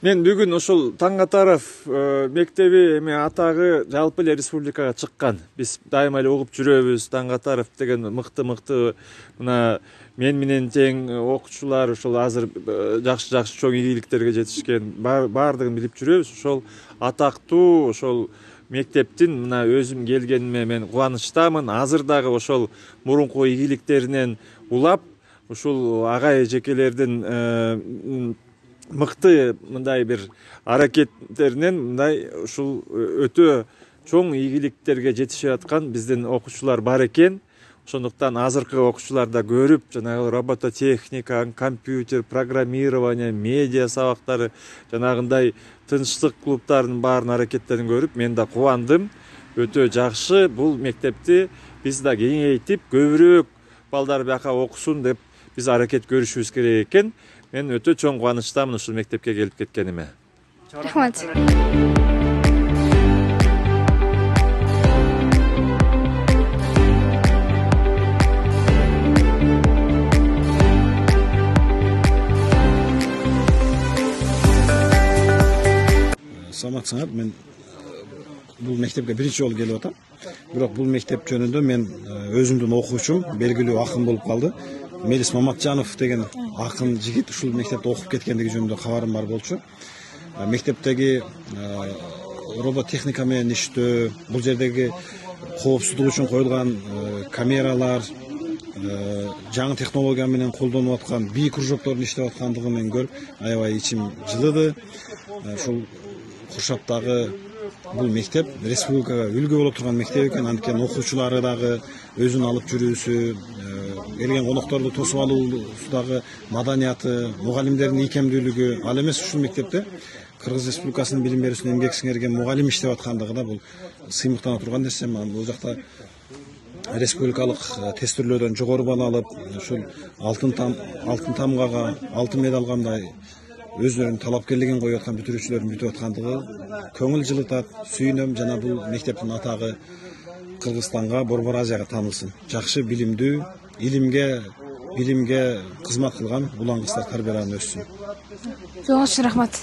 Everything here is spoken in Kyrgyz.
Мен бүгүн ошол Таңатаров мектеби эми атагы жалпы эле республикага чыккан. Биз дайыма эле угуп жүрөбүз. Таңатаров деген мыкты мына мен менен тең окуучулар ошол азыр жакшы чоң ийгиликтерге жетишкен. Бардыгын билип жүрөбүз. Ошол атактуу ошол мектептин мына өзүм келгениме мен кубанычтамын. Азыр дагы ошол мурунку ийгиликтеринен улап, ушул ага эжекелердин мыкты мындай бир аракеттеринен мындай ушул өтө чоң ийгиликтерге жетишип аткан биздин окуучулар бар экен. Ошондуктан азыркы окуучулар да көрүп, жанагы робототехника, компьютер, программирование, медиа сабактары, жанагындай тынчтык клубтарынын баарын аракеттерин көрүп, мен да кубандым. Өтө жакшы, бул мектепти биз да кеңейтип, көбүрөөк балдар бияка окусун деп биз аракет көрүшүбүз керек экен. Мен өтө чоң кубанычтамын ушул мектепке келип кеткениме. Рахмат. Саламатсыңар, мен бул мектепке биринчи жолу келип атам. Бирок бул мектеп жөнүндө мен өзүмдүн окуучум белгилүү акын болуп калды. Мелис Маматжанов деген акын жигит ушул мектепте окуп кеткендиги жөнүндө кабарым бар болчу. Мектептеги робототехника менен иштөө, бул жердеги коопсуздук үчүн коюлган камералар, жаңы технология менен колдонуп аткан бий кружоктордун иштеп аткандыгын мен көрүп, аябай ичим жылыды. Ушул Куршаптагы бул мектеп республикага үлгү боло турган мектеп экен. Анткени окуучулары дагы өзүн алып жүрүүсү, келген конокторду тосуп алуусу дагы маданияты, мугалимдердин ийкемдүүлүгү, ал эмес ушул мектепте Кыргыз Республикасынын билим берүүсүнө эмгек сиңирген мугалим иштеп аткандыгы да бул сыймыктана турган нерсе. Бул жакта республикалык тестирлөөдөн жогору бала алып, ушул алтын тамгага, алтын медалга мындай өзүнүн талапкерлигин коюп аткан бүтүрүүчүлөрдүн бүтүп аткандыгы көңүл жылытат, сүйүнөм. Жана бул мектептин атагы Кыргызстанга, Борбор Азияга таанылсын. Жакшы билимдүү, билимге кызмат кылган улан кыздар тарбияланып өссүн. Жоғалшы рахмат.